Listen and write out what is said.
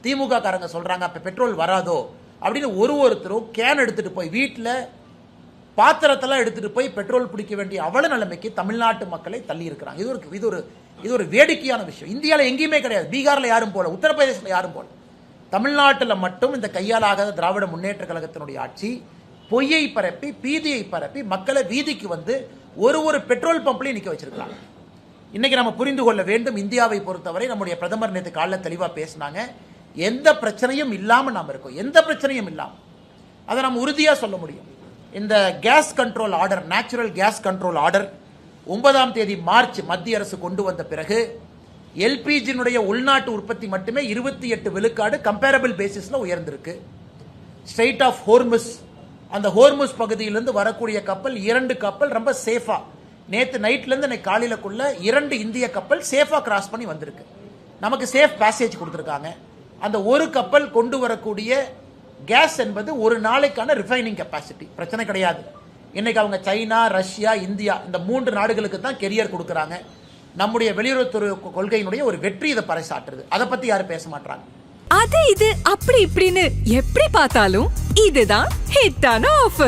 திமுக காரங்க சொல்றாங்க அப்ப பெட்ரோல் வராதோ அப்படின்னு ஒருத்தரும் கேன் எடுத்துட்டு போய் வீட்டில் பாத்திரத்தெல்லாம் எடுத்துட்டு போய் பெட்ரோல் பிடிக்க வேண்டிய அவல நிலைமைக்கு தமிழ்நாட்டு மக்களை தள்ளி இருக்கிறாங்க. இது ஒரு வேடிக்கையான விஷயம். இந்தியாவில் எங்கேயுமே கிடையாது. பீகார்ல யாரும் போல, உத்தரப்பிரதேசத்தில் யாரும் போல, தமிழ்நாட்டில் மட்டும் இந்த கையாலாகாத திராவிட முன்னேற்ற கழகத்தினுடைய ஆட்சி பொய்யை பரப்பி பீதியை பரப்பி மக்களை வீதிக்கு வந்து ஒரு பெட்ரோல் பம்ப்லையும் நிற்க வச்சிருக்காங்க. இன்னைக்கு நம்ம புரிந்து கொள்ள வேண்டும், இந்தியாவை பொறுத்தவரை நம்முடைய பிரதமர் நேற்று காலைல தெளிவாக பேசினாங்க, எந்த பிரச்சனையும் இல்லாமல் நாம் இருக்கோம், எந்த பிரச்சனையும் இல்லாமல். அதை நம்ம உறுதியாக சொல்ல முடியும். இந்த gas control order, natural gas control order 9ஆம் தேதி மார்ச் மத்திய அரசு கொண்டு வந்த பிறகு எல்பிஜியினுடைய உள்நாட்டு உற்பத்தி மட்டுமே 28 விழுக்காடு கம்பேரபிள் பேசிஸ்ல உயர்ந்திருக்கு. ஸ்ட்ரெயிட் ஆஃப் ஹோர்முஸ், அந்த ஹோர்முஸ் பகுதியிலிருந்து வரக்கூடிய கப்பல் 2 கப்பல் ரொம்ப சேஃபா, நேற்று நைட்ல இருந்து இன்னைக்கு காலையிலக்குள்ள 2 இந்திய கப்பல் சேஃபா கிராஸ் பண்ணி வந்திருக்கு. நமக்கு சேஃப் பேசேஜ் கொடுத்துருக்காங்க. அந்த ஒரு கப்பல் கொண்டு வரக்கூடிய கேஸ் என்பது ஒரு நாளைக்கான ரிஃபைனிங் கெப்பாசிட்டி, பிரச்சனை கிடையாது. இன்னைக்கு அவங்க சைனா, ரஷ்யா, இந்தியா இந்த 3 நாடுகளுக்கு தான் கெரியர் கொடுக்குறாங்க. நம்முடைய வெளியுறவுத்துறை கொள்கையினுடைய ஒரு வெற்றி இதை பறைசாற்றுது. அதை பத்தி யாரும் பேச மாட்டாங்க. அது இது அப்படி இப்படின்னு எப்படி பார்த்தாலும் இதுதான் ஹிட்டான ஆஃபர்.